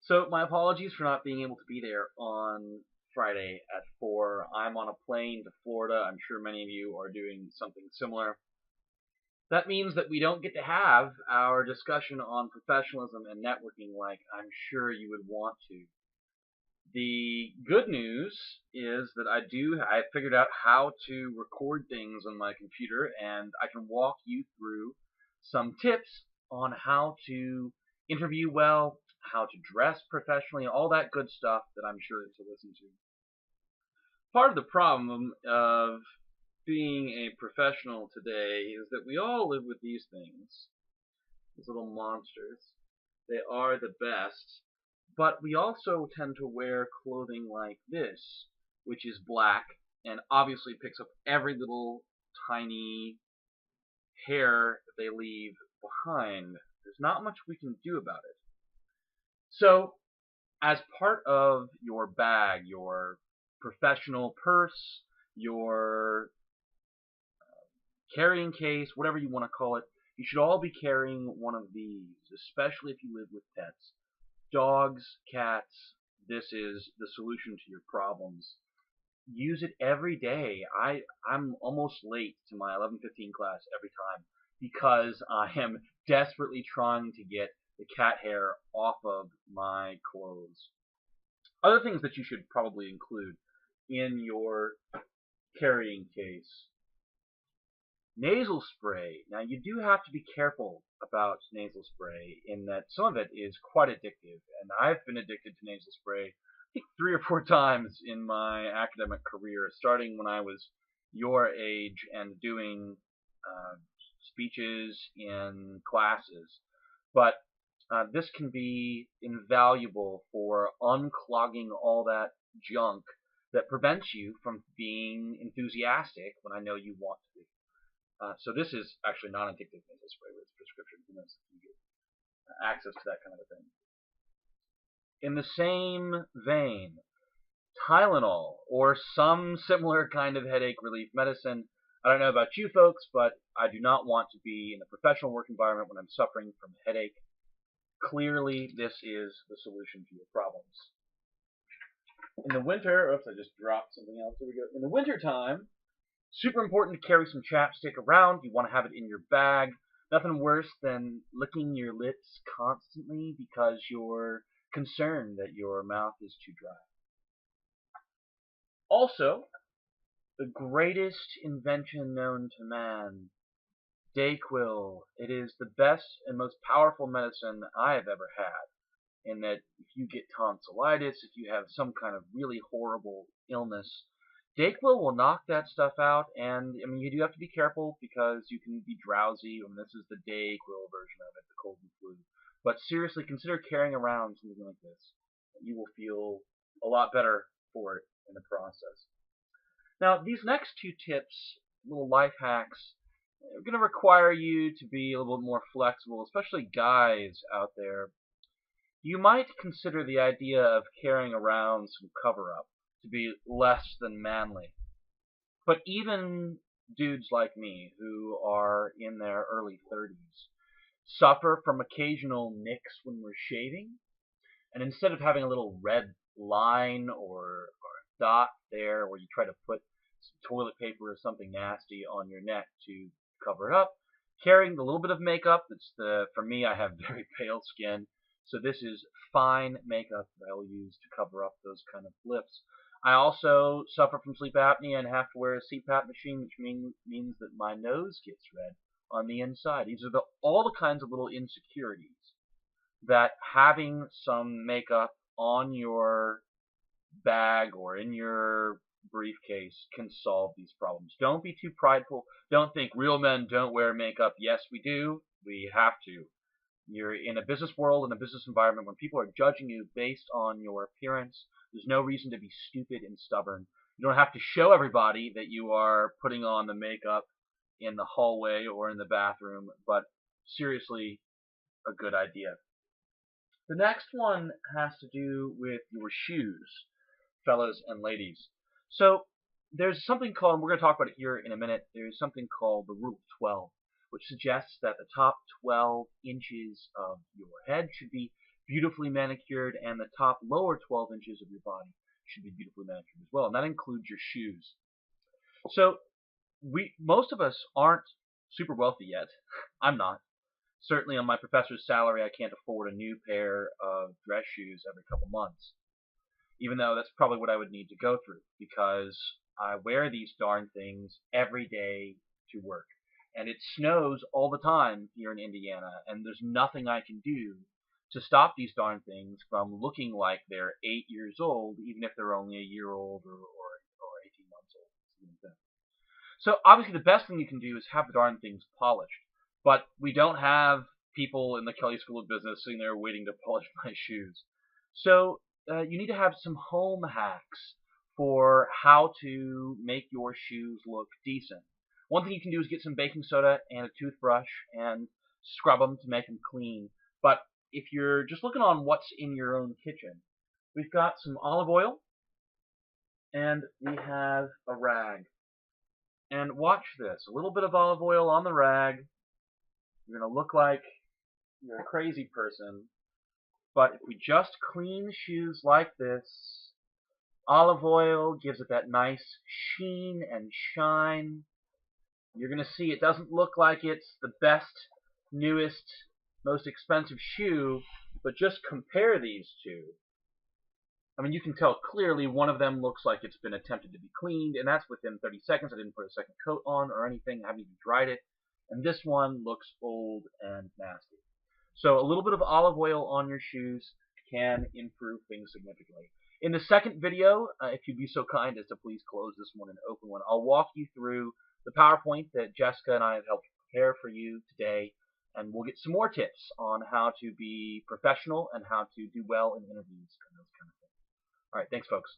So my apologies for not being able to be there on Friday at 4. I'm on a plane to Florida. I'm sure many of you are doing something similar. That means that we don't get to have our discussion on professionalism and networking like I'm sure you would want to. The good news is that I figured out how to record things on my computer, and I can walk you through some tips on how to interview well, how to dress professionally, all that good stuff that I'm sure to listen to. Part of the problem of being a professional today is that we all live with these things, these little monsters. They are the best, but we also tend to wear clothing like this, which is black and obviously picks up every little tiny hair that they leave behind. There's not much we can do about it. So, as part of your bag, your professional purse, your carrying case, whatever you want to call it, you should all be carrying one of these, especially if you live with pets. Dogs, cats, this is the solution to your problems. Use it every day. I'm almost late to my 11:15 class every time because I am desperately trying to get the cat hair off of my clothes. Other things that you should probably include in your carrying case. Nasal spray. Now you do have to be careful about nasal spray in that some of it is quite addictive, and I've been addicted to nasal spray I think 3 or 4 times in my academic career, starting when I was your age and doing speeches in classes. But this can be invaluable for unclogging all that junk that prevents you from being enthusiastic when I know you want to be. So this is actually non-addictive nasal spray with prescription. Who knows if you get access to that kind of a thing. In the same vein, Tylenol or some similar kind of headache relief medicine. I don't know about you folks, but I do not want to be in a professional work environment when I'm suffering from a headache. Clearly, this is the solution to your problems. In the winter, oops, I just dropped something else. Here we go. In the winter time, super important to carry some chapstick around. You want to have it in your bag. Nothing worse than licking your lips constantly because you're concerned that your mouth is too dry. Also, the greatest invention known to man, Dayquil. It is the best and most powerful medicine I have ever had. In that if you get tonsillitis, if you have some kind of really horrible illness, Dayquil will knock that stuff out, and I mean you do have to be careful because you can be drowsy, and this is the Dayquil version of it, the cold and flu. But seriously, consider carrying around something like this. You will feel a lot better for it in the process. Now, these next 2 tips, little life hacks, are going to require you to be a little bit more flexible, especially guys out there. You might consider the idea of carrying around some cover-up to be less than manly. But even dudes like me who are in their early 30s suffer from occasional nicks when we're shaving. And instead of having a little red line or a dot there where you try to put some toilet paper or something nasty on your neck to cover it up, carrying a little bit of makeup. For me, I have very pale skin, so this is fine makeup that I will use to cover up those kind of lips. I also suffer from sleep apnea and have to wear a CPAP machine, which means that my nose gets red on the inside. These are all the kinds of little insecurities that having some makeup on your bag or in your briefcase can solve these problems. Don't be too prideful. Don't think real men don't wear makeup. Yes, we do. We have to. You're in a business world, in a business environment, when people are judging you based on your appearance. There's no reason to be stupid and stubborn. You don't have to show everybody that you are putting on the makeup in the hallway or in the bathroom, but seriously, a good idea. The next one has to do with your shoes, fellas and ladies. So there's something called, we're going to talk about it here in a minute, there's something called the Rule of 12, which suggests that the top 12 inches of your head should be beautifully manicured, and the top lower 12 inches of your body should be beautifully manicured as well, and that includes your shoes. So most of us aren't super wealthy yet. I'm not. Certainly on my professor's salary, I can't afford a new pair of dress shoes every couple months, even though that's probably what I would need to go through, because I wear these darn things every day to work. And it snows all the time here in Indiana, and there's nothing I can do to stop these darn things from looking like they're 8 years old, even if they're only a year old or 18 months old. So obviously the best thing you can do is have the darn things polished. But we don't have people in the Kelley School of Business sitting there waiting to polish my shoes. So you need to have some home hacks for how to make your shoes look decent. One thing you can do is get some baking soda and a toothbrush and scrub them to make them clean. But if you're just looking on what's in your own kitchen, we've got some olive oil and we have a rag. And watch this, a little bit of olive oil on the rag. You're going to look like you're a crazy person. But if we just clean the shoes like this, olive oil gives it that nice sheen and shine. You're going to see it doesn't look like it's the best, newest, most expensive shoe, but just compare these two. I mean, you can tell clearly one of them looks like it's been attempted to be cleaned, and that's within 30 seconds. I didn't put a second coat on or anything. I haven't even dried it. And this one looks old and nasty. So a little bit of olive oil on your shoes can improve things significantly. In the second video, if you'd be so kind as to please close this one and open one, I'll walk you through the PowerPoint that Jessica and I have helped prepare for you today, and we'll get some more tips on how to be professional and how to do well in interviews and those kind of things. All right, thanks, folks.